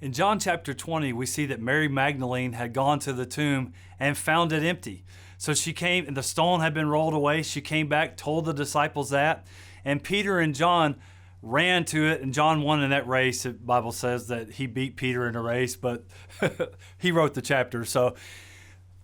In John chapter 20, we see that Mary Magdalene had gone to the tomb and found it empty. So she came, and the stone had been rolled away. She came back, told the disciples that, and Peter and John ran to it, and John won in that race. The Bible says that he beat Peter in a race, but he wrote the chapter. So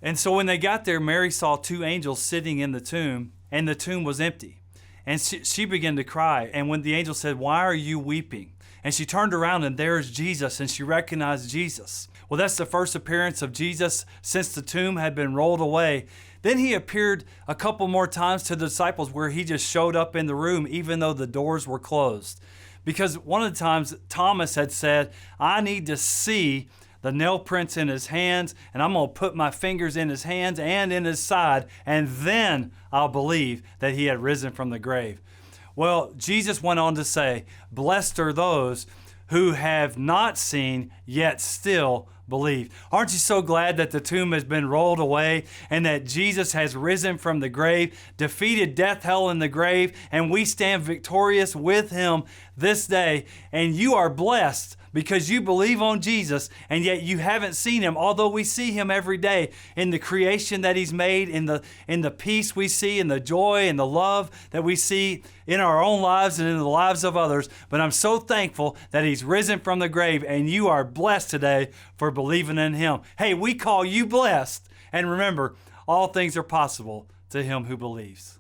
when they got there, Mary saw two angels sitting in the tomb, and the tomb was empty. And she began to cry. And when the angel said, "Why are you weeping?" And she turned around, and there's Jesus, and she recognized Jesus. Well, that's the first appearance of Jesus since the tomb had been rolled away. Then he appeared a couple more times to the disciples where he just showed up in the room even though the doors were closed. Because one of the times Thomas had said, "I need to see the nail prints in his hands, and I'm going to put my fingers in his hands and in his side, and then I'll believe that he had risen from the grave." Well, Jesus went on to say, "Blessed are those who have not seen, yet still believe." Aren't you so glad that the tomb has been rolled away and that Jesus has risen from the grave, defeated death, hell, and the grave, and we stand victorious with him this day? And you are blessed because you believe on Jesus, and yet you haven't seen him, although we see him every day in the creation that he's made, in the peace we see, in the joy and the love that we see in our own lives and in the lives of others. But I'm so thankful that he's risen from the grave, and you are blessed today for believing in him. Hey, we call you blessed. And remember, all things are possible to him who believes.